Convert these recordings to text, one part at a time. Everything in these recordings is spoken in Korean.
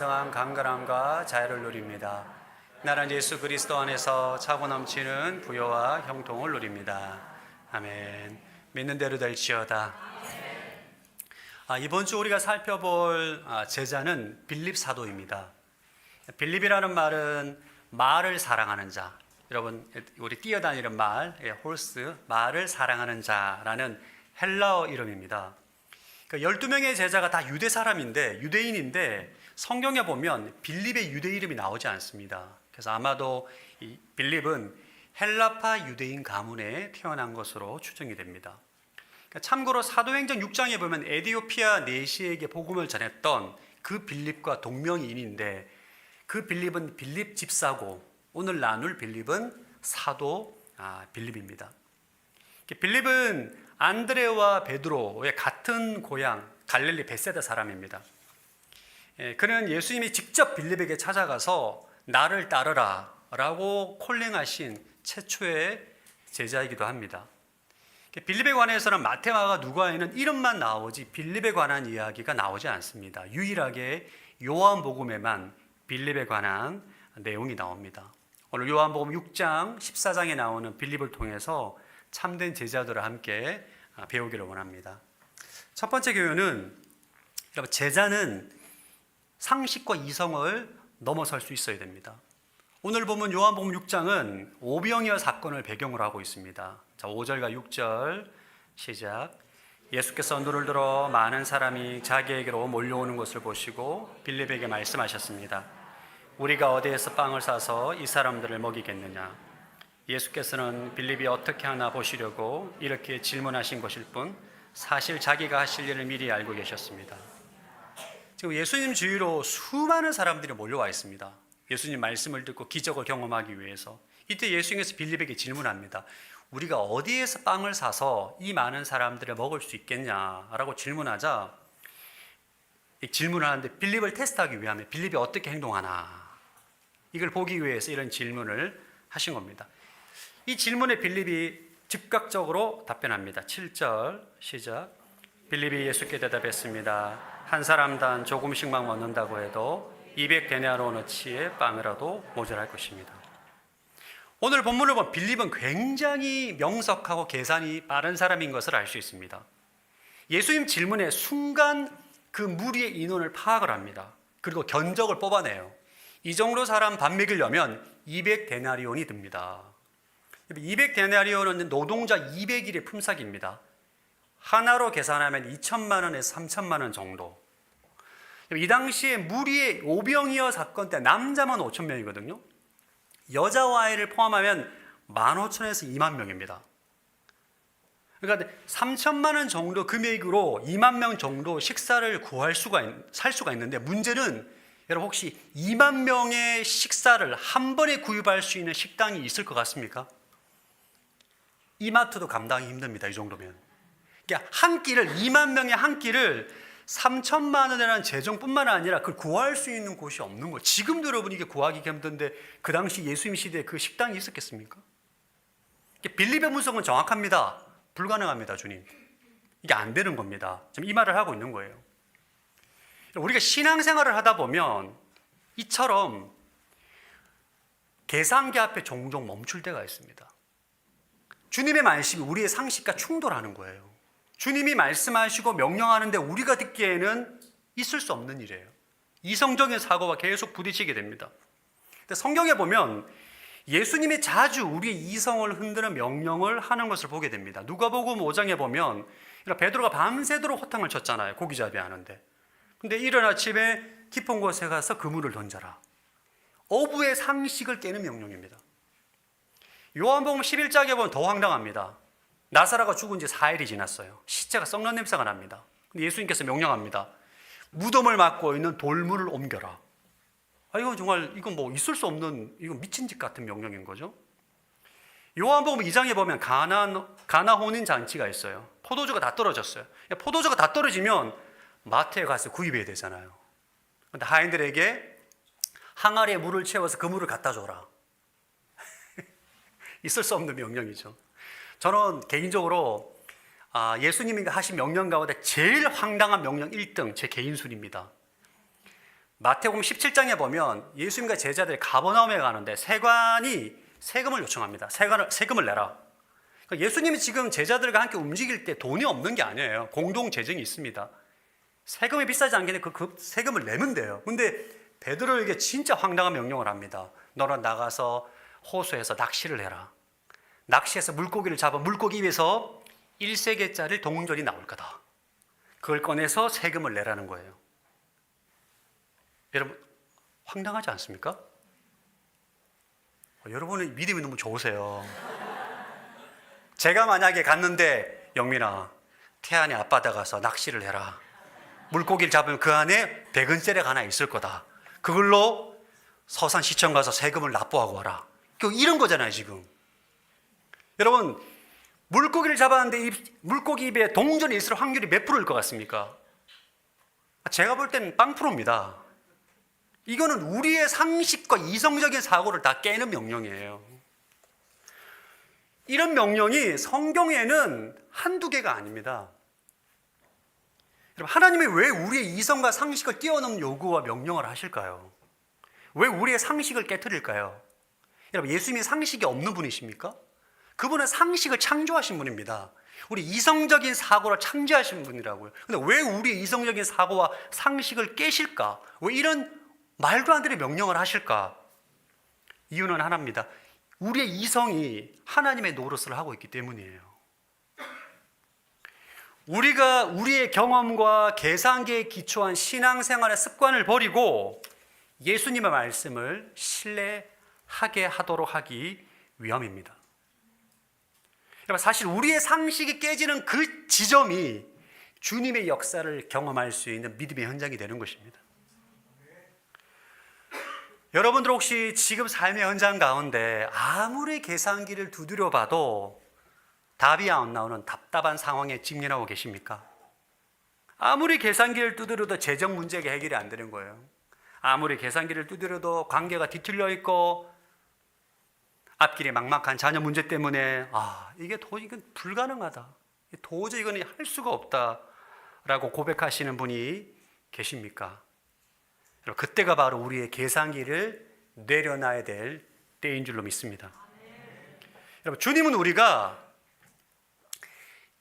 성한 강건함과 자유를 누립니다. 나는 예수 그리스도 안에서 차고 넘치는 부요와 형통을 누립니다. 아멘. 믿는 대로 될지어다. 이번 주 우리가 살펴볼 제자는 빌립 사도입니다. 빌립이라는 말은 말을 사랑하는 자. 여러분, 우리 뛰어다니는 말, 홀스, 말을 사랑하는 자라는 헬라어 이름입니다. 12명의 제자가 다 유대 사람인데, 유대인인데 성경에 보면 빌립의 유대 이름이 나오지 않습니다. 그래서 아마도 이 빌립은 헬라파 유대인 가문에 태어난 것으로 추정이 됩니다. 참고로 사도행전 6장에 보면 에디오피아 내시에게 복음을 전했던 그 빌립과 동명이인인데, 그 빌립은 빌립 집사고 오늘 나눌 빌립은 사도 빌립입니다. 빌립은 안드레와 베드로의 같은 고향 갈릴리 베세다 사람입니다. 그는 예수님이 직접 빌립에게 찾아가서 나를 따르라 라고 콜링하신 최초의 제자이기도 합니다. 빌립에 관해서는 마태와 누가에는 이름만 나오지 빌립에 관한 이야기가 나오지 않습니다. 유일하게 요한복음에만 빌립에 관한 내용이 나옵니다. 오늘 요한복음 6장 14장에 나오는 빌립을 통해서 참된 제자들과 함께 배우기를 원합니다. 첫 번째 교훈은, 여러분, 제자는 상식과 이성을 넘어설 수 있어야 됩니다. 오늘 보면 요한복음 6장은 오병이어 사건을 배경으로 하고 있습니다. 자, 5절과 6절 시작. 예수께서 눈을 들어 많은 사람이 자기에게로 몰려오는 것을 보시고 빌립에게 말씀하셨습니다. 우리가 어디에서 빵을 사서 이 사람들을 먹이겠느냐? 예수께서는 빌립이 어떻게 하나 보시려고 이렇게 질문하신 것일 뿐 사실 자기가 하실 일을 미리 알고 계셨습니다. 지금 예수님 주위로 수많은 사람들이 몰려와 있습니다. 예수님 말씀을 듣고 기적을 경험하기 위해서. 이때 예수님께서 빌립에게 질문합니다. 우리가 어디에서 빵을 사서 이 많은 사람들을 먹을 수 있겠냐라고 질문하자, 질문을 하는데 빌립을 테스트하기 위함에 빌립이 어떻게 행동하나, 이걸 보기 위해서 이런 질문을 하신 겁니다. 이 질문에 빌립이 즉각적으로 답변합니다. 7절 시작. 빌립이 예수께 대답했습니다. 한 사람당 조금씩만 먹는다고 해도 200데나리온어치의 빵이라도 모자랄 것입니다. 오늘 본문을 보면 빌립은 굉장히 명석하고 계산이 빠른 사람인 것을 알 수 있습니다. 예수님 질문에 순간 그 무리의 인원을 파악을 합니다. 그리고 견적을 뽑아내요. 이 정도 사람 밥 먹이려면 200데나리온이 듭니다. 200데나리온은 노동자 200일의 품삯입니다. 하나로 계산하면 2천만 원에서 3천만 원 정도. 이 당시에 무리의 오병이어 사건 때 남자만 5천 명이거든요. 여자와 아이를 포함하면 15,000에서 2만 명입니다. 그러니까 3천만 원 정도 금액으로 2만 명 정도 식사를 살 수가 있는데, 문제는 여러분, 혹시 2만 명의 식사를 한 번에 구입할 수 있는 식당이 있을 것 같습니까? 이마트도 감당이 힘듭니다. 이 정도면. 그러니까 한 끼를, 2만 명의 한 끼를 3천만 원이라는 재정뿐만 아니라 그걸 구할 수 있는 곳이 없는 거예요. 지금도 여러분 이게 구하기 힘든데 그 당시 예수님 시대에 그 식당이 있었겠습니까? 빌립의 문성은 정확합니다. 불가능합니다, 주님. 이게 안 되는 겁니다. 지금 이 말을 하고 있는 거예요. 우리가 신앙생활을 하다 보면 이처럼 계산기 앞에 종종 멈출 때가 있습니다. 주님의 말씀이 우리의 상식과 충돌하는 거예요. 주님이 말씀하시고 명령하는데 우리가 듣기에는 있을 수 없는 일이에요. 이성적인 사고와 계속 부딪히게 됩니다. 근데 성경에 보면 예수님이 자주 우리의 이성을 흔드는 명령을 하는 것을 보게 됩니다. 누가복음 5장에 보면 베드로가 밤새도록 호탕을 쳤잖아요. 고기잡이 하는데. 근데 이른 아침에 깊은 곳에 가서 그물을 던져라. 어부의 상식을 깨는 명령입니다. 요한복음 11장에 보면 더 황당합니다. 나사로가 죽은 지 4일이 지났어요. 시체가 썩는 냄새가 납니다. 근데 예수님께서 명령합니다. 무덤을 막고 있는 돌문을 옮겨라. 이건 정말, 이건 뭐 있을 수 없는, 이건 미친 짓 같은 명령인 거죠. 요한복음 2장에 보면 가나 혼인 잔치가 있어요. 포도주가 다 떨어졌어요. 포도주가 다 떨어지면 마트에 가서 구입해야 되잖아요. 근데 하인들에게 항아리에 물을 채워서 그 물을 갖다 줘라. 있을 수 없는 명령이죠. 저는 개인적으로 예수님이 하신 명령 가운데 제일 황당한 명령 1등 제 개인 순입니다. 마태복음 17장에 보면 예수님과 제자들이 가버나움에 가는데 세관이 세금을 요청합니다. 세금을 내라. 그러니까 예수님이 지금 제자들과 함께 움직일 때 돈이 없는 게 아니에요. 공동 재정이 있습니다. 세금이 비싸지 않겠는데 그 세금을 내면 돼요. 근데 베드로에게 진짜 황당한 명령을 합니다. 너는 나가서 호수에서 낚시를 해라. 낚시해서 물고기를 잡아 물고기 입에서 1세겔짜리 동전이 나올 거다. 그걸 꺼내서 세금을 내라는 거예요. 여러분, 황당하지 않습니까? 여러분은 믿음이 너무 좋으세요. 제가 만약에 갔는데 영민아, 태안의 앞바다 가서 낚시를 해라. 물고기를 잡으면 그 안에 100원짜리가 하나 있을 거다. 그걸로 서산시청 가서 세금을 납부하고 와라. 이런 거잖아요 지금. 여러분, 물고기를 잡았는데 물고기 입에 동전이 있을 확률이 몇 프로일 것 같습니까? 제가 볼 때는 0%입니다. 이거는 우리의 상식과 이성적인 사고를 다 깨는 명령이에요. 이런 명령이 성경에는 한두 개가 아닙니다. 여러분, 하나님이 왜 우리의 이성과 상식을 뛰어넘는 요구와 명령을 하실까요? 왜 우리의 상식을 깨트릴까요? 여러분, 예수님이 상식이 없는 분이십니까? 그분은 상식을 창조하신 분입니다. 우리 이성적인 사고를 창조하신 분이라고요. 근데 왜 우리의 이성적인 사고와 상식을 깨실까? 왜 이런 말도 안 되는 명령을 하실까? 이유는 하나입니다. 우리의 이성이 하나님의 노릇을 하고 있기 때문이에요. 우리가 우리의 경험과 계산기에 기초한 신앙생활의 습관을 버리고 예수님의 말씀을 신뢰하게 하도록 하기 위함입니다. 사실 우리의 상식이 깨지는 그 지점이 주님의 역사를 경험할 수 있는 믿음의 현장이 되는 것입니다. 여러분들 혹시 지금 삶의 현장 가운데 아무리 계산기를 두드려 봐도 답이 안 나오는 답답한 상황에 직면하고 계십니까? 아무리 계산기를 두드려도 재정 문제가 해결이 안 되는 거예요. 아무리 계산기를 두드려도 관계가 뒤틀려 있고 앞길이 막막한 자녀 문제 때문에 이게 도저히 이건 불가능하다. 도저히 이건 할 수가 없다라고 고백하시는 분이 계십니까? 그때가 바로 우리의 계산기를 내려놔야 될 때인 줄로 믿습니다. 여러분, 주님은 우리가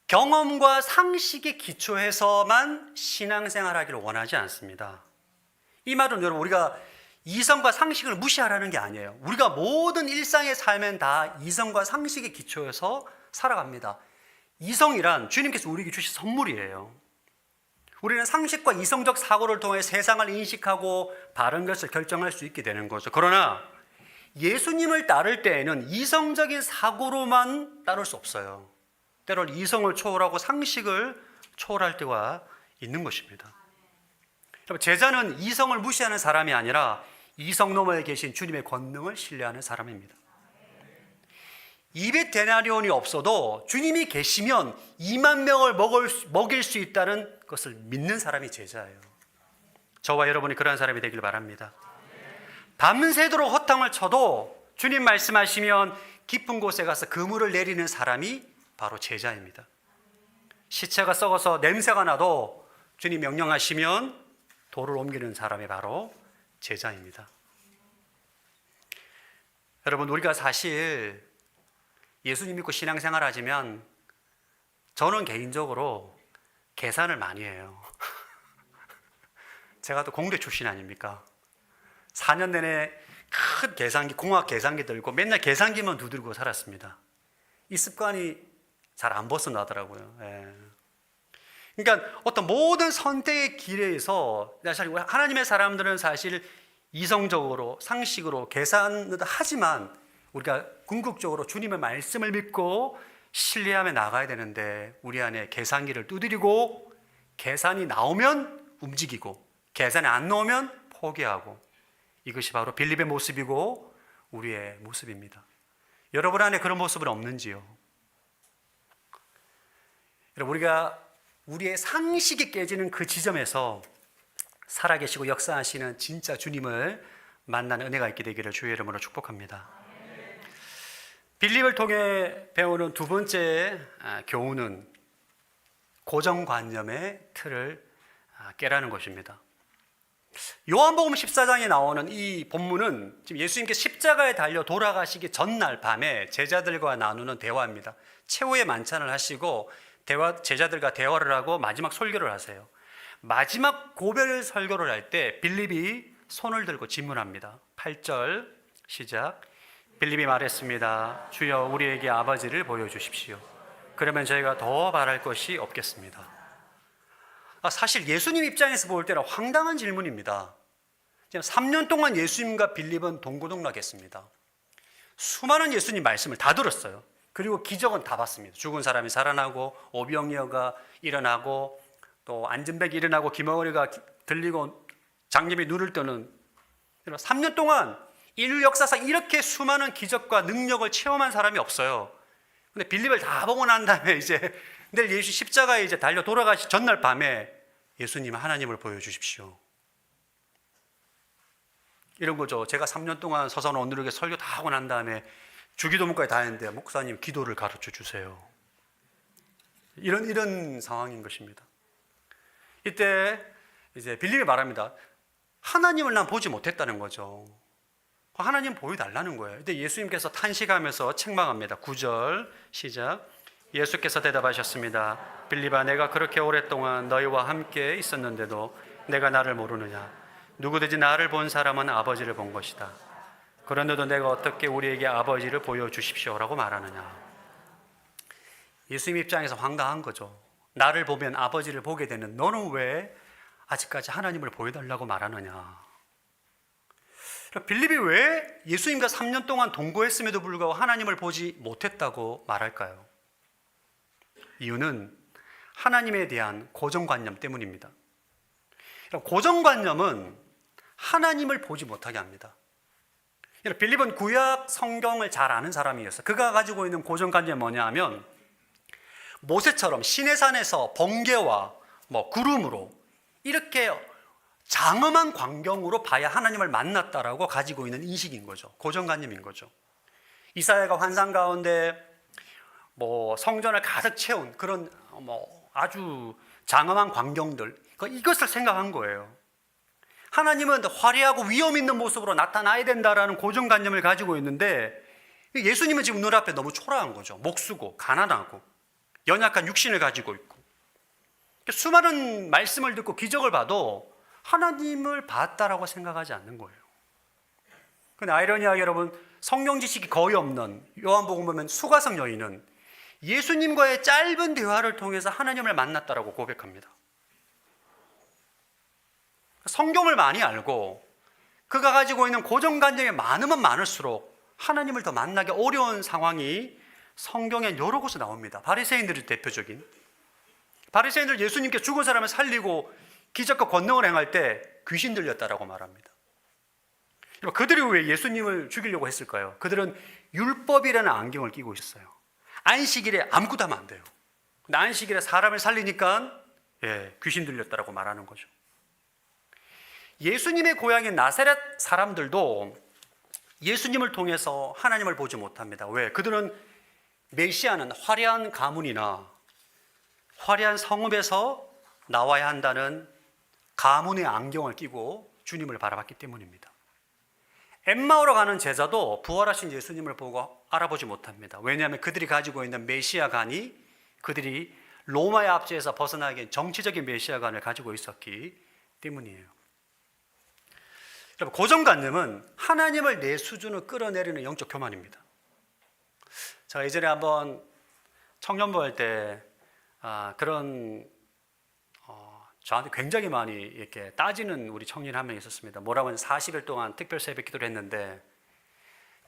경험과 상식에 기초해서만 신앙생활하기를 원하지 않습니다. 이 말은 여러분, 우리가 이성과 상식을 무시하라는 게 아니에요. 우리가 모든 일상의 삶엔 다 이성과 상식에 기초해서 살아갑니다. 이성이란 주님께서 우리에게 주신 선물이에요. 우리는 상식과 이성적 사고를 통해 세상을 인식하고 바른 것을 결정할 수 있게 되는 거죠. 그러나 예수님을 따를 때에는 이성적인 사고로만 따를 수 없어요. 때로는 이성을 초월하고 상식을 초월할 때가 있는 것입니다. 제자는 이성을 무시하는 사람이 아니라 이성 너머에 계신 주님의 권능을 신뢰하는 사람입니다. 200데나리온이 없어도 주님이 계시면 2만 명을 먹일 수 있다는 것을 믿는 사람이 제자예요. 저와 여러분이 그러한 사람이 되길 바랍니다. 밤새도록 허탕을 쳐도 주님 말씀하시면 깊은 곳에 가서 그물을 내리는 사람이 바로 제자입니다. 시체가 썩어서 냄새가 나도 주님 명령하시면 돌을 옮기는 사람이 바로 제자입니다. 여러분, 우리가 사실 예수님 믿고 신앙생활 하시면 저는 개인적으로 계산을 많이 해요. 제가 또 공대 출신 아닙니까? 4년 내내 큰 계산기, 공학 계산기 들고 맨날 계산기만 두들고 살았습니다. 이 습관이 잘 안 벗어나더라고요. 그러니까 어떤 모든 선택의 길에서 사실 하나님의 사람들은 사실 이성적으로 상식으로 계산을 하지만 우리가 궁극적으로 주님의 말씀을 믿고 신뢰하며 나가야 되는데 우리 안에 계산기를 두드리고 계산이 나오면 움직이고 계산이 안 나오면 포기하고 이것이 바로 빌립의 모습이고 우리의 모습입니다. 여러분 안에 그런 모습은 없는지요? 여러분, 우리가 우리의 상식이 깨지는 그 지점에서 살아계시고 역사하시는 진짜 주님을 만나는 은혜가 있게 되기를 주의 이름으로 축복합니다. 빌립을 통해 배우는 두 번째 교훈은 고정관념의 틀을 깨라는 것입니다. 요한복음 14장에 나오는 이 본문은 지금 예수님께서 십자가에 달려 돌아가시기 전날 밤에 제자들과 나누는 대화입니다. 최후의 만찬을 하시고 제자들과 대화를 하고 마지막 설교를 하세요. 마지막 고별 설교를 할 때 빌립이 손을 들고 질문합니다. 8절 시작. 빌립이 말했습니다. 주여 우리에게 아버지를 보여주십시오. 그러면 저희가 더 바랄 것이 없겠습니다. 사실 예수님 입장에서 볼 때는 황당한 질문입니다. 3년 동안 예수님과 빌립은 동고동락했습니다. 수많은 예수님 말씀을 다 들었어요. 그리고 기적은 다 봤습니다. 죽은 사람이 살아나고 오병이어가 일어나고 또 안전백이 일어나고 기머리가 들리고 장님이 눈을 뜨는 3년 동안 인류 역사상 이렇게 수많은 기적과 능력을 체험한 사람이 없어요. 근데 빌립을 다 보고 난 다음에 이제 내일 예수 십자가에 이제 달려 돌아가시 전날 밤에 예수님 하나님을 보여주십시오. 이런 거죠. 제가 3년 동안 서선 오늘에게 설교 다 하고 난 다음에 주기도문까지 다 했는데 목사님 기도를 가르쳐 주세요. 이런 상황인 것입니다. 이때 이제 빌립이 말합니다. 하나님을 난 보지 못했다는 거죠. 하나님 보여달라는 거예요. 이때 예수님께서 탄식하면서 책망합니다. 9절 시작. 예수께서 대답하셨습니다. 빌립아, 내가 그렇게 오랫동안 너희와 함께 있었는데도 내가 나를 모르느냐? 누구든지 나를 본 사람은 아버지를 본 것이다. 그런데도 내가 어떻게 우리에게 아버지를 보여주십시오라고 말하느냐? 예수님 입장에서 황당한 거죠. 나를 보면 아버지를 보게 되는 너는 왜 아직까지 하나님을 보여달라고 말하느냐? 빌립이 왜 예수님과 3년 동안 동거했음에도 불구하고 하나님을 보지 못했다고 말할까요? 이유는 하나님에 대한 고정관념 때문입니다. 고정관념은 하나님을 보지 못하게 합니다. 빌립은 구약 성경을 잘 아는 사람이었어요. 그가 가지고 있는 고정관념이 뭐냐 하면 모세처럼 시내산에서 번개와 구름으로 이렇게 장엄한 광경으로 봐야 하나님을 만났다라고 가지고 있는 인식인 거죠. 고정관념인 거죠. 이사야가 환상 가운데 성전을 가득 채운 그런 아주 장엄한 광경들, 이것을 생각한 거예요. 하나님은 화려하고 위험 있는 모습으로 나타나야 된다라는 고정관념을 가지고 있는데 예수님은 지금 눈앞에 너무 초라한 거죠. 목수고 가난하고 연약한 육신을 가지고 있고 수많은 말씀을 듣고 기적을 봐도 하나님을 봤다라고 생각하지 않는 거예요. 근데 아이러니하게 여러분, 성경 지식이 거의 없는 요한복음 보면 수가성 여인은 예수님과의 짧은 대화를 통해서 하나님을 만났다라고 고백합니다. 성경을 많이 알고 그가 가지고 있는 고정관념이 많으면 많을수록 하나님을 더 만나기 어려운 상황이 성경에 여러 곳에 나옵니다. 바리새인들이 대표적인. 바리새인들 예수님께 죽은 사람을 살리고 기적과 권능을 행할 때 귀신 들렸다라고 말합니다. 그들이 왜 예수님을 죽이려고 했을까요? 그들은 율법이라는 안경을 끼고 있었어요. 안식일에 아무것도 하면 안 돼요. 근데 안식일에 사람을 살리니까 귀신 들렸다라고 말하는 거죠. 예수님의 고향인 나사렛 사람들도 예수님을 통해서 하나님을 보지 못합니다. 왜? 그들은 메시아는 화려한 가문이나 화려한 성읍에서 나와야 한다는 가문의 안경을 끼고 주님을 바라봤기 때문입니다. 엠마오로 가는 제자도 부활하신 예수님을 보고 알아보지 못합니다. 왜냐하면 그들이 가지고 있는 메시아관이 그들이 로마의 압제에서 벗어나기 정치적인 메시아관을 가지고 있었기 때문이에요. 여러분, 고정관념은 하나님을 내 수준으로 끌어내리는 영적 교만입니다. 제가 예전에 한번 청년부 할 때 저한테 굉장히 많이 이렇게 따지는 우리 청년 한 명 있었습니다. 뭐라고 하면 40일 동안 특별 새벽 기도를 했는데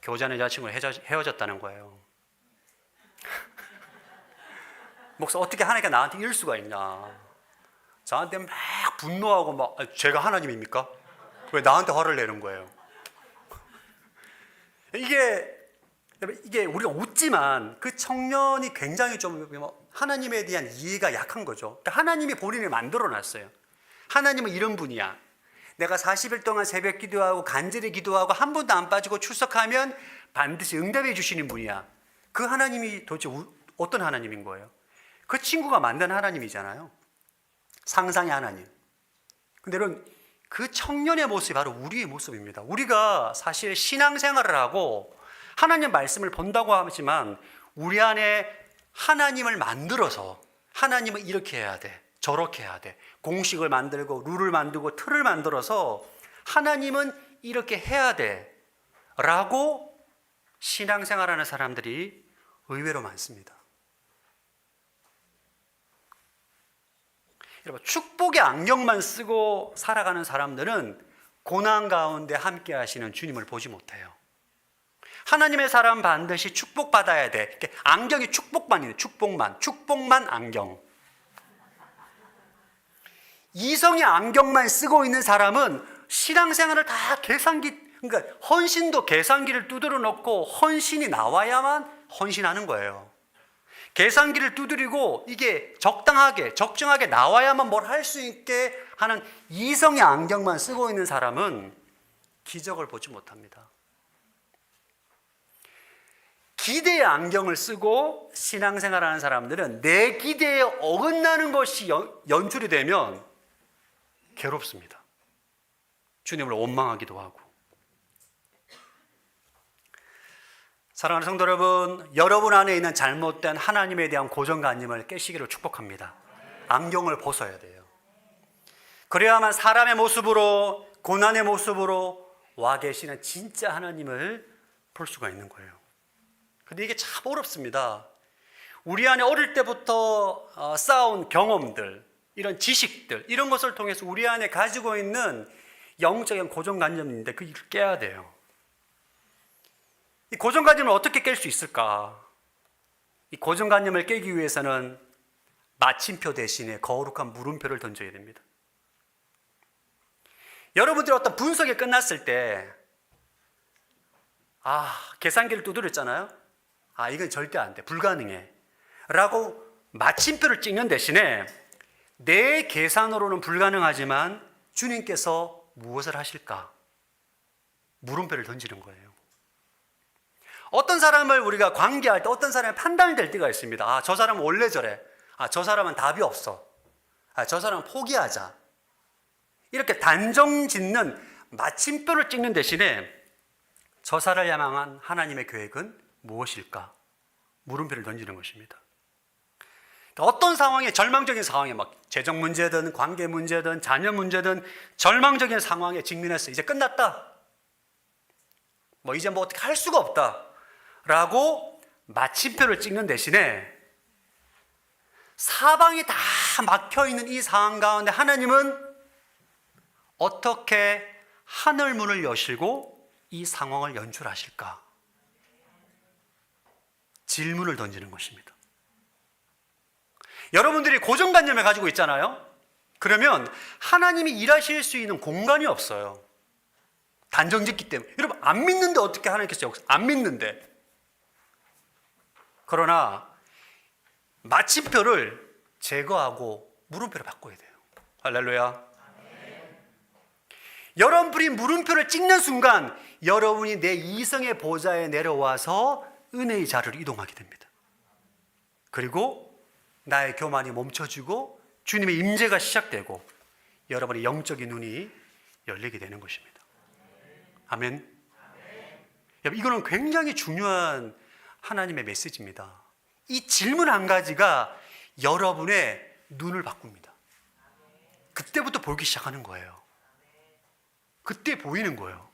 교제하는 여자친구랑 헤어졌다는 거예요. 목사, 어떻게 하나님께 나한테 이럴 수가 있냐. 저한테 막 분노하고 제가 하나님입니까? 왜 나한테 화를 내는 거예요? 이게 우리가 웃지만 그 청년이 굉장히 좀 하나님에 대한 이해가 약한 거죠. 그러니까 하나님이 본인을 만들어 놨어요. 하나님은 이런 분이야. 내가 40일 동안 새벽 기도하고 간절히 기도하고 한 번도 안 빠지고 출석하면 반드시 응답해 주시는 분이야. 그 하나님이 도대체 어떤 하나님인 거예요? 그 친구가 만든 하나님이잖아요. 상상의 하나님. 근데 그 청년의 모습이 바로 우리의 모습입니다. 우리가 사실 신앙생활을 하고 하나님 말씀을 본다고 하지만 우리 안에 하나님을 만들어서 하나님은 이렇게 해야 돼, 저렇게 해야 돼, 공식을 만들고 룰을 만들고 틀을 만들어서 하나님은 이렇게 해야 돼 라고 신앙생활하는 사람들이 의외로 많습니다. 여러분, 축복의 안경만 쓰고 살아가는 사람들은 고난 가운데 함께 하시는 주님을 보지 못해요. 하나님의 사람 반드시 축복받아야 돼. 안경이 축복만이에요. 축복만 안경. 이성의 안경만 쓰고 있는 사람은 신앙생활을 다 그러니까 헌신도 계산기를 두드려 놓고 헌신이 나와야만 헌신하는 거예요. 계산기를 두드리고 이게 적정하게 나와야만 뭘 할 수 있게 하는 이성의 안경만 쓰고 있는 사람은 기적을 보지 못합니다. 기대의 안경을 쓰고 신앙생활하는 사람들은 내 기대에 어긋나는 것이 연출이 되면 괴롭습니다. 주님을 원망하기도 하고. 사랑하는 성도 여러분, 여러분 안에 있는 잘못된 하나님에 대한 고정관념을 깨시기를 축복합니다. 안경을 벗어야 돼요. 그래야만 사람의 모습으로, 고난의 모습으로 와 계시는 진짜 하나님을 볼 수가 있는 거예요. 근데 이게 참 어렵습니다. 우리 안에 어릴 때부터 쌓아온 경험들, 이런 지식들, 이런 것을 통해서 우리 안에 가지고 있는 영적인 고정관념인데 그걸 깨야 돼요. 이 고정관념을 어떻게 깰 수 있을까? 이 고정관념을 깨기 위해서는 마침표 대신에 거룩한 물음표를 던져야 됩니다. 여러분들이 어떤 분석이 끝났을 때 계산기를 두드렸잖아요. 이건 절대 안 돼, 불가능해 라고 마침표를 찍는 대신에 내 계산으로는 불가능하지만 주님께서 무엇을 하실까? 물음표를 던지는 거예요. 어떤 사람을 우리가 관계할 때 어떤 사람이 판단이 될 때가 있습니다. 저 사람은 원래 저래. 저 사람은 답이 없어. 저 사람은 포기하자. 이렇게 단정 짓는 마침표를 찍는 대신에 저 사람을 향한 하나님의 계획은 무엇일까? 물음표를 던지는 것입니다. 어떤 상황에, 절망적인 상황에, 재정 문제든 관계 문제든 자녀 문제든 절망적인 상황에 직면해서 이제 끝났다, 이제 어떻게 할 수가 없다 라고 마침표를 찍는 대신에 사방이 다 막혀있는 이 상황 가운데 하나님은 어떻게 하늘문을 여시고 이 상황을 연출하실까? 질문을 던지는 것입니다. 여러분들이 고정관념을 가지고 있잖아요. 그러면 하나님이 일하실 수 있는 공간이 없어요. 단정짓기 때문에. 여러분, 안 믿는데 어떻게 하나님께서 안 믿는데. 그러나 마침표를 제거하고 물음표를 바꿔야 돼요. 할렐루야. 여러분이 물음표를 찍는 순간 여러분이 내 이성의 보좌에 내려와서 은혜의 자리로 이동하게 됩니다. 그리고 나의 교만이 멈춰지고 주님의 임재가 시작되고 여러분의 영적인 눈이 열리게 되는 것입니다. 아멘. 이거는 굉장히 중요한 하나님의 메시지입니다. 이 질문 한 가지가 여러분의 눈을 바꿉니다. 그때부터 보기 시작하는 거예요. 그때 보이는 거예요.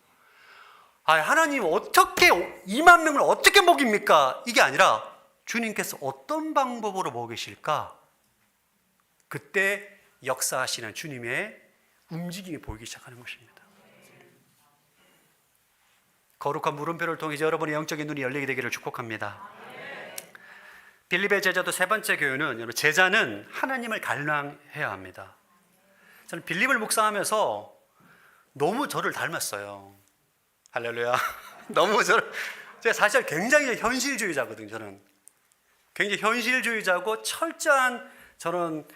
하나님 어떻게 2만 명을 어떻게 먹입니까? 이게 아니라 주님께서 어떤 방법으로 먹이실까? 그때 역사하시는 주님의 움직임이 보이기 시작하는 것입니다. 거룩한 물음표를 통해 여러분의 영적인 눈이 열리게 되기를 축복합니다. 빌립의 제자도 세 번째 교훈은, 여러분, 제자는 하나님을 갈망해야 합니다. 저는 빌립을 묵상하면서 너무 저를 닮았어요. 할렐루야. 제가 사실 굉장히 현실주의자거든요. 저는 굉장히 현실주의자고 철저한 저는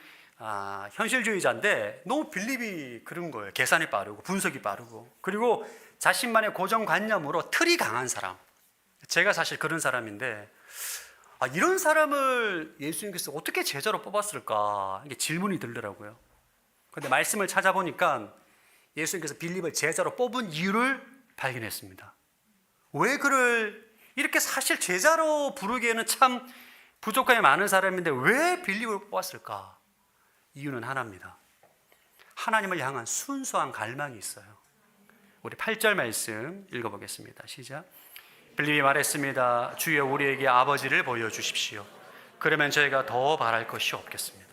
현실주의자인데 너무 빌립이 그런 거예요. 계산이 빠르고 분석이 빠르고, 그리고 자신만의 고정관념으로 틀이 강한 사람. 제가 사실 그런 사람인데 이런 사람을 예수님께서 어떻게 제자로 뽑았을까? 이게 질문이 들더라고요. 그런데 말씀을 찾아보니까 예수님께서 빌립을 제자로 뽑은 이유를 발견했습니다. 왜 그를 이렇게 사실 제자로 부르기에는 참 부족함이 많은 사람인데 왜 빌립을 뽑았을까? 이유는 하나입니다. 하나님을 향한 순수한 갈망이 있어요. 우리 8절 말씀 읽어보겠습니다. 시작. 빌립이 말했습니다. 주여 우리에게 아버지를 보여주십시오. 그러면 저희가 더 바랄 것이 없겠습니다.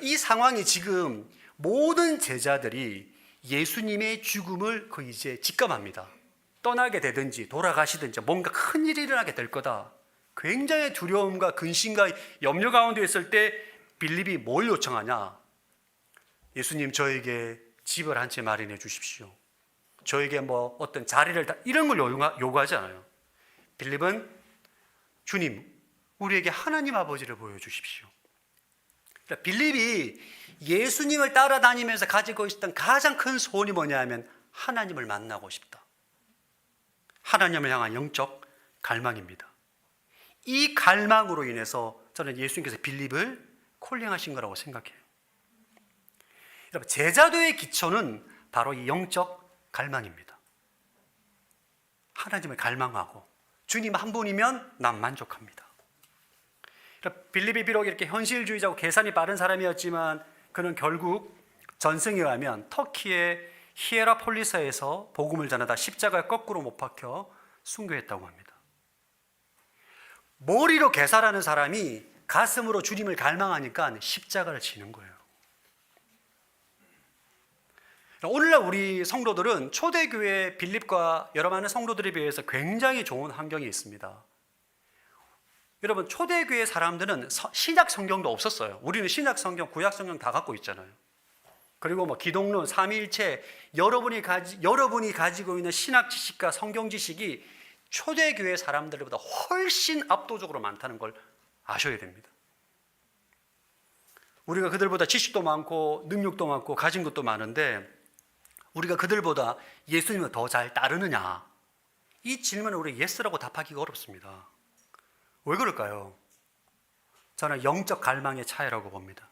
이 상황이 지금 모든 제자들이 예수님의 죽음을 거의 이제 직감합니다. 떠나게 되든지 돌아가시든지 뭔가 큰 일이 일어나게 될 거다. 굉장히 두려움과 근심과 염려 가운데 있을 때 빌립이 뭘 요청하냐? 예수님 저에게 집을 한 채 마련해 주십시오. 저에게 뭐 어떤 자리를 이런 걸 요구하지 않아요. 빌립은 주님 우리에게 하나님 아버지를 보여주십시오. 그러니까 빌립이 예수님을 따라다니면서 가지고 있었던 가장 큰 소원이 뭐냐 하면 하나님을 만나고 싶다. 하나님을 향한 영적 갈망입니다. 이 갈망으로 인해서 저는 예수님께서 빌립을 콜링하신 거라고 생각해요. 여러분, 제자도의 기초는 바로 이 영적 갈망입니다. 하나님을 갈망하고 주님 한 분이면 난 만족합니다. 빌립이 비록 이렇게 현실주의자고 계산이 빠른 사람이었지만 그는 결국 전승에 의하면 터키의 히에라폴리스에서 복음을 전하다 십자가에 거꾸로 못 박혀 순교했다고 합니다. 머리로 계산하는 사람이 가슴으로 주님을 갈망하니까 십자가를 지는 거예요. 오늘날 우리 성도들은 초대교회 빌립과 여러 많은 성도들에 비해서 굉장히 좋은 환경이 있습니다. 여러분, 초대교회 사람들은 신약 성경도 없었어요. 우리는 신약 성경, 구약 성경 다 갖고 있잖아요. 그리고 뭐 기독론, 삼위일체, 여러분이 가지고 있는 신학 지식과 성경 지식이 초대교회 사람들보다 훨씬 압도적으로 많다는 걸 아셔야 됩니다. 우리가 그들보다 지식도 많고 능력도 많고 가진 것도 많은데 우리가 그들보다 예수님을 더 잘 따르느냐? 이 질문을 우리 예스라고 답하기가 어렵습니다. 왜 그럴까요? 저는 영적 갈망의 차이라고 봅니다.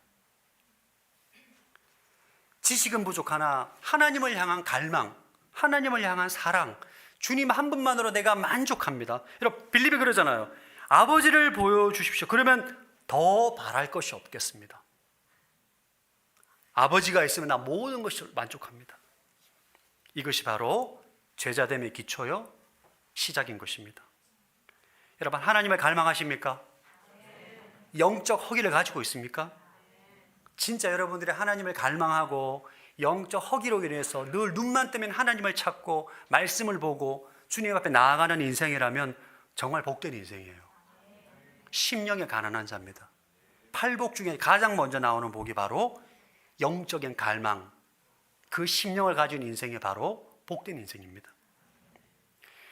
지식은 부족하나 하나님을 향한 갈망, 하나님을 향한 사랑, 주님 한 분만으로 내가 만족합니다. 여러분, 빌립이 그러잖아요. 아버지를 보여주십시오. 그러면 더 바랄 것이 없겠습니다. 아버지가 있으면 나 모든 것이 만족합니다. 이것이 바로 제자됨의 기초요 시작인 것입니다. 여러분, 하나님을 갈망하십니까? 영적 허기를 가지고 있습니까? 진짜 여러분들이 하나님을 갈망하고 영적 허기로 인해서 늘 눈만 뜨면 하나님을 찾고 말씀을 보고 주님 앞에 나아가는 인생이라면 정말 복된 인생이에요. 심령에 가난한 자입니다. 8복 중에 가장 먼저 나오는 복이 바로 영적인 갈망, 그 심령을 가진 인생이 바로 복된 인생입니다.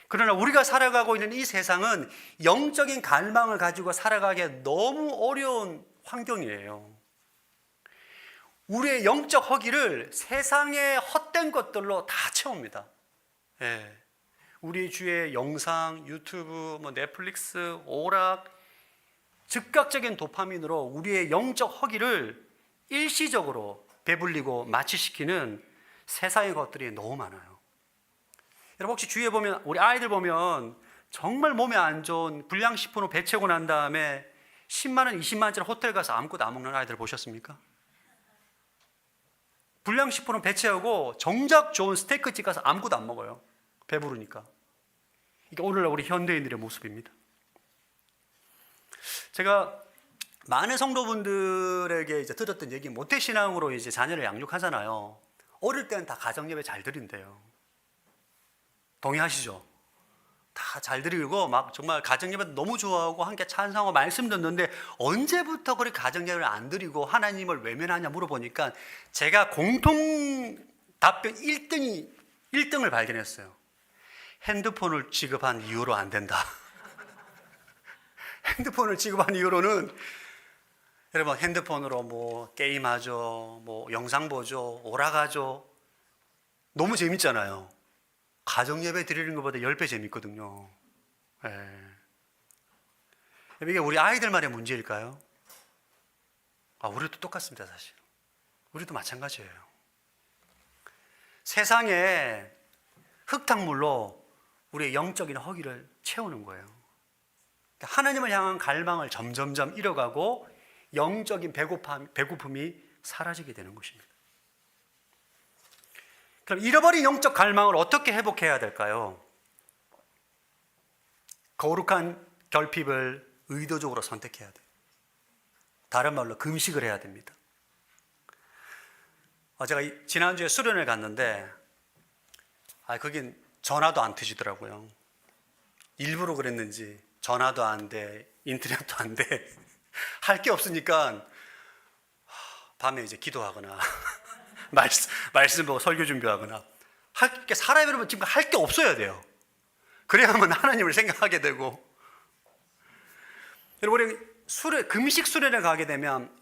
그러나 우리가 살아가고 있는 이 세상은 영적인 갈망을 가지고 살아가기에 너무 어려운 환경이에요. 우리의 영적 허기를 세상의 헛된 것들로 다 채웁니다. 예. 우리 주의 영상, 유튜브, 넷플릭스, 오락, 즉각적인 도파민으로 우리의 영적 허기를 일시적으로 배불리고 마취시키는 세상의 것들이 너무 많아요. 여러분, 혹시 주위에 보면 우리 아이들 보면 정말 몸에 안 좋은 불량식품을 배채고 난 다음에 10만 원, 20만 원짜리 호텔 가서 아무것도 안 먹는 아이들 보셨습니까? 불량식품은 배채하고 정작 좋은 스테이크집 가서 아무것도 안 먹어요. 배부르니까. 이게 오늘날 우리 현대인들의 모습입니다. 제가 많은 성도분들에게 이제 들었던 얘기, 모태신앙으로 이제 자녀를 양육하잖아요. 어릴 때는 다 가정예배 잘 드린대요. 동의하시죠? 다 잘 드리고 막 정말 가정예배 너무 좋아하고 함께 찬송하고 말씀 듣는데 언제부터 그렇게 가정예배를 안 드리고 하나님을 외면하냐 물어보니까 제가 공통 답변 1등을 발견했어요. 핸드폰을 지급한 이유로 안 된다. 핸드폰을 지급한 이유로는 여러분, 핸드폰으로 뭐 게임하죠, 뭐 영상 보죠, 오락하죠. 너무 재밌잖아요. 가정예배 드리는 것보다 10배 재밌거든요. 예. 이게 우리 아이들만의 문제일까요? 우리도 똑같습니다, 사실. 우리도 마찬가지예요. 세상에 흙탕물로 우리의 영적인 허기를 채우는 거예요. 하나님을 향한 갈망을 점점점 잃어가고 영적인 배고픔이 사라지게 되는 것입니다. 그럼 잃어버린 영적 갈망을 어떻게 회복해야 될까요? 거룩한 결핍을 의도적으로 선택해야 돼요. 다른 말로 금식을 해야 됩니다. 제가 지난주에 수련을 갔는데 거긴 전화도 안 트시더라고요. 일부러 그랬는지 전화도 안 돼, 인터넷도 안 돼. 할 게 없으니까 밤에 이제 기도하거나 말씀 보고 설교 준비하거나 사람 여러분 지금 할 게 없어야 돼요. 그래야만 하나님을 생각하게 되고. 여러분 우리 금식 수련에 가게 되면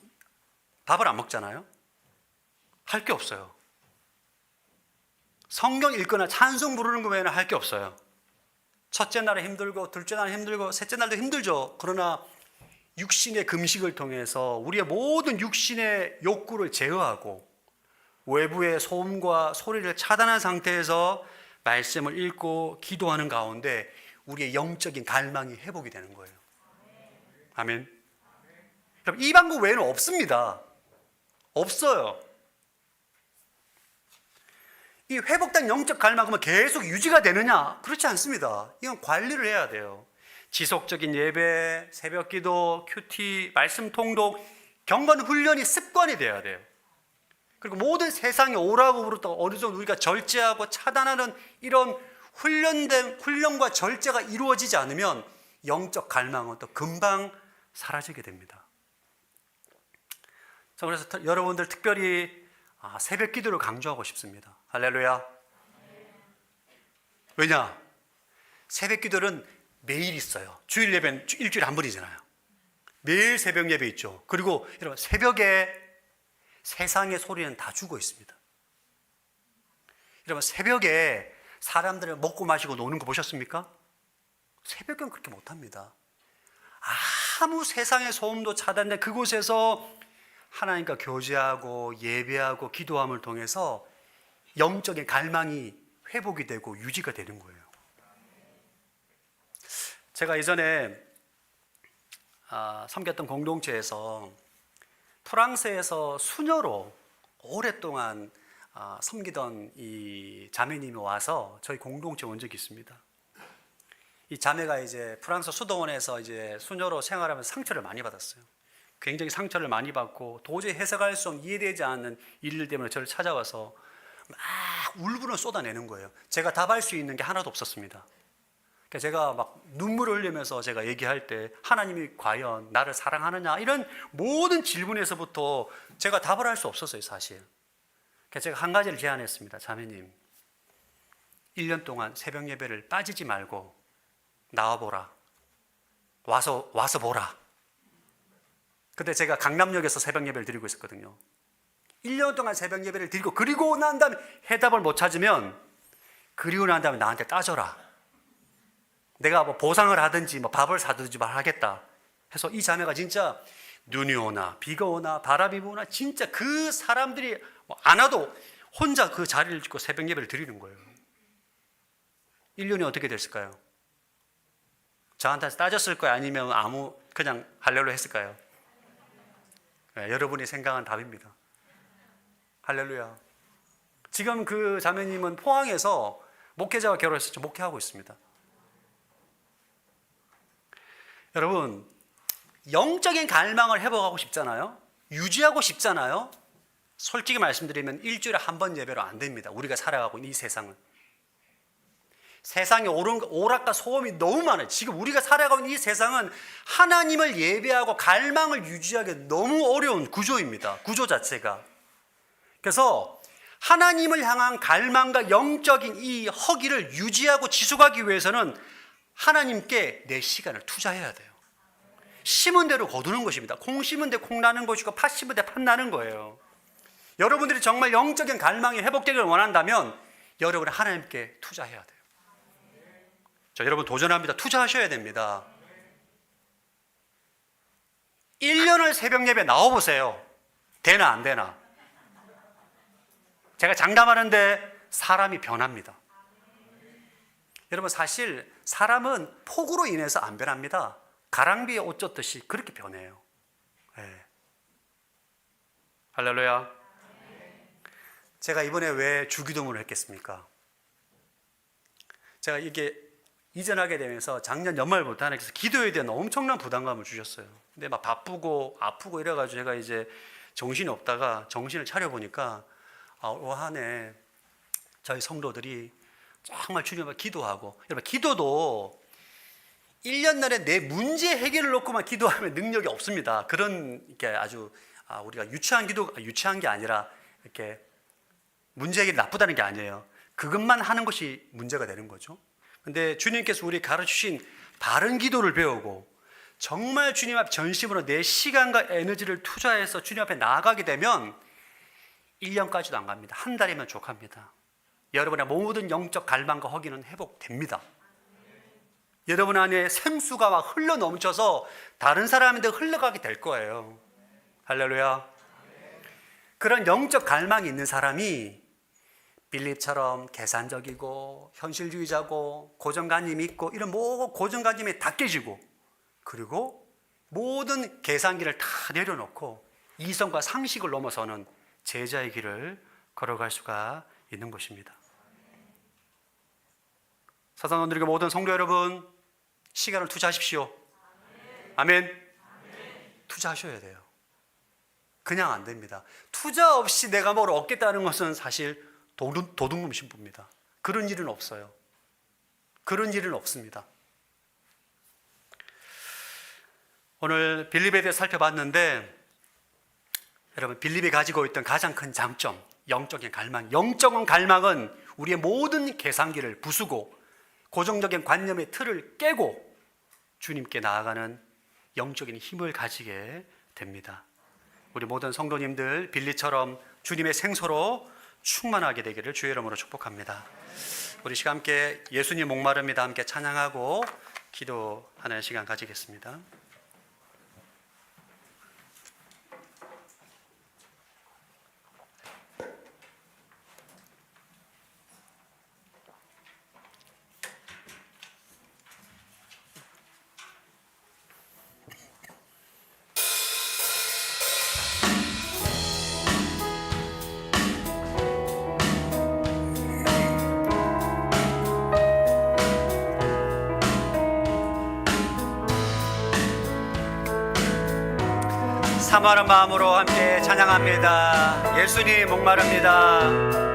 밥을 안 먹잖아요. 할 게 없어요. 성경 읽거나 찬송 부르는 거 외에는 할 게 없어요. 첫째 날에 힘들고 둘째 날에 힘들고 셋째 날도 힘들죠. 그러나 육신의 금식을 통해서 우리의 모든 육신의 욕구를 제어하고 외부의 소음과 소리를 차단한 상태에서 말씀을 읽고 기도하는 가운데 우리의 영적인 갈망이 회복이 되는 거예요. 아멘. 여러분, 이 방법 외에는 없습니다. 없어요. 이 회복된 영적 갈망은 계속 유지가 되느냐? 그렇지 않습니다. 이건 관리를 해야 돼요. 지속적인 예배, 새벽 기도, 큐티, 말씀 통독, 경건 훈련이 습관이 돼야 돼요. 그리고 모든 세상의 오라고부터 어느 정도 우리가 절제하고 차단하는 이런 훈련과 절제가 이루어지지 않으면 영적 갈망은 또 금방 사라지게 됩니다. 그래서 여러분들 특별히 새벽 기도를 강조하고 싶습니다. 할렐루야. 왜냐? 새벽 기도는 매일 있어요. 주일 예배는 일주일에 한 번이잖아요. 매일 새벽 예배 있죠. 그리고 여러분 새벽에 세상의 소리는 다 죽어 있습니다. 여러분 새벽에 사람들이 먹고 마시고 노는 거 보셨습니까? 새벽엔 그렇게 못합니다. 아무 세상의 소음도 차단된 그곳에서 하나님과 교제하고 예배하고 기도함을 통해서 영적인 갈망이 회복이 되고 유지가 되는 거예요. 제가 예전에 섬겼던 공동체에서 프랑스에서 수녀로 오랫동안 섬기던 이 자매님이 와서 저희 공동체에 온 적이 있습니다. 이 자매가 이제 프랑스 수도원에서 이제 수녀로 생활하면서 상처를 많이 받았어요. 굉장히 상처를 많이 받고 도저히 해석할 수 없는 이해되지 않는 일들 때문에 저를 찾아와서 막 울분을 쏟아내는 거예요. 제가 답할 수 있는 게 하나도 없었습니다. 그러니까 제가 막 눈물을 흘리면서 제가 얘기할 때 하나님이 과연 나를 사랑하느냐 이런 모든 질문에서부터 제가 답을 할 수 없었어요, 사실. 그래서 제가 한 가지를 제안했습니다. 자매님, 1년 동안 새벽 예배를 빠지지 말고 나와보라. 와서 보라. 그때 제가 강남역에서 새벽 예배를 드리고 있었거든요. 1년 동안 새벽 예배를 드리고 그리고 난 다음에 해답을 못 찾으면 그리고 난 다음에 나한테 따져라. 내가 뭐 보상을 하든지 뭐 밥을 사든지 하겠다 해서 이 자매가 진짜 눈이 오나 비가 오나 바람이 부나 진짜 그 사람들이 안 와도 혼자 그 자리를 짓고 새벽 예배를 드리는 거예요. 1년이 어떻게 됐을까요? 저한테 따졌을 거예요? 아니면 그냥 할렐루야 했을까요? 네, 여러분이 생각한 답입니다. 할렐루야. 지금 그 자매님은 포항에서 목회자와 결혼해서 목회하고 있습니다. 여러분, 영적인 갈망을 회복하고 싶잖아요. 유지하고 싶잖아요. 솔직히 말씀드리면 일주일에 한 번 예배로 안 됩니다. 우리가 살아가고 있는 이 세상은. 세상에 오락과 소음이 너무 많아요. 지금 우리가 살아가고 있는 이 세상은 하나님을 예배하고 갈망을 유지하기 너무 어려운 구조입니다. 구조 자체가. 그래서 하나님을 향한 갈망과 영적인 이 허기를 유지하고 지속하기 위해서는 하나님께 내 시간을 투자해야 돼요. 심은 대로 거두는 것입니다. 콩 심은 데 콩 나는 것이고 팥 심은 데 팥 나는 거예요. 여러분들이 정말 영적인 갈망이 회복되기를 원한다면 여러분은 하나님께 투자해야 돼요. 여러분 도전합니다. 투자하셔야 됩니다. 1년을 새벽 예배 나와보세요. 되나 안 되나? 제가 장담하는데 사람이 변합니다. 여러분, 사실 사람은 폭우로 인해서 안 변합니다. 가랑비에 옷 젖듯이 그렇게 변해요. 네. 할렐루야. 제가 이번에 왜 주기도문을 했겠습니까? 제가 이게 이전하게 되면서 작년 연말부터 하나님께서 기도에 대한 엄청난 부담감을 주셨어요. 근데 막 바쁘고 아프고 이래가지고 제가 이제 정신이 없다가 정신을 차려보니까 올 한 해 저희 성도들이 정말 주님 앞에 기도하고, 여러분 기도도 1년 내내 내 문제 해결을 놓고만 기도하면 능력이 없습니다. 그런 게 아주 우리가 유치한 게 아니라 이렇게 문제 해결이 나쁘다는 게 아니에요. 그것만 하는 것이 문제가 되는 거죠. 근데 주님께서 우리 가르치신 바른 기도를 배우고 정말 주님 앞 전심으로 내 시간과 에너지를 투자해서 주님 앞에 나아가게 되면 1년까지도 안 갑니다. 한 달이면 족합니다. 여러분의 모든 영적 갈망과 허기는 회복됩니다. 여러분 안에 생수가 막 흘러 넘쳐서 다른 사람한테 흘러가게 될 거예요. 할렐루야. 그런 영적 갈망이 있는 사람이 빌립처럼 계산적이고 현실주의자고 고정관념이 있고 이런 모든 고정관념이 다 깨지고, 그리고 모든 계산기를 다 내려놓고 이성과 상식을 넘어서는 제자의 길을 걸어갈 수가 있는 것입니다. 사랑하는 모든 성도 여러분, 시간을 투자하십시오. 아멘. 투자하셔야 돼요. 그냥 안 됩니다. 투자 없이 내가 뭘 얻겠다는 것은 사실 도둑놈 신부입니다. 그런 일은 없어요. 그런 일은 없습니다. 오늘 빌립에 대해 살펴봤는데, 여러분 빌립이 가지고 있던 가장 큰 장점, 영적인 갈망. 영적인 갈망은 우리의 모든 계산기를 부수고 고정적인 관념의 틀을 깨고 주님께 나아가는 영적인 힘을 가지게 됩니다. 우리 모든 성도님들 빌립처럼 주님의 생수로 충만하게 되기를 주의 이름으로 축복합니다. 우리 시간 함께 예수님 목마릅니다 함께 찬양하고 기도하는 시간 가지겠습니다. 사모하는 마음으로 함께 찬양합니다. 예수님 목마릅니다.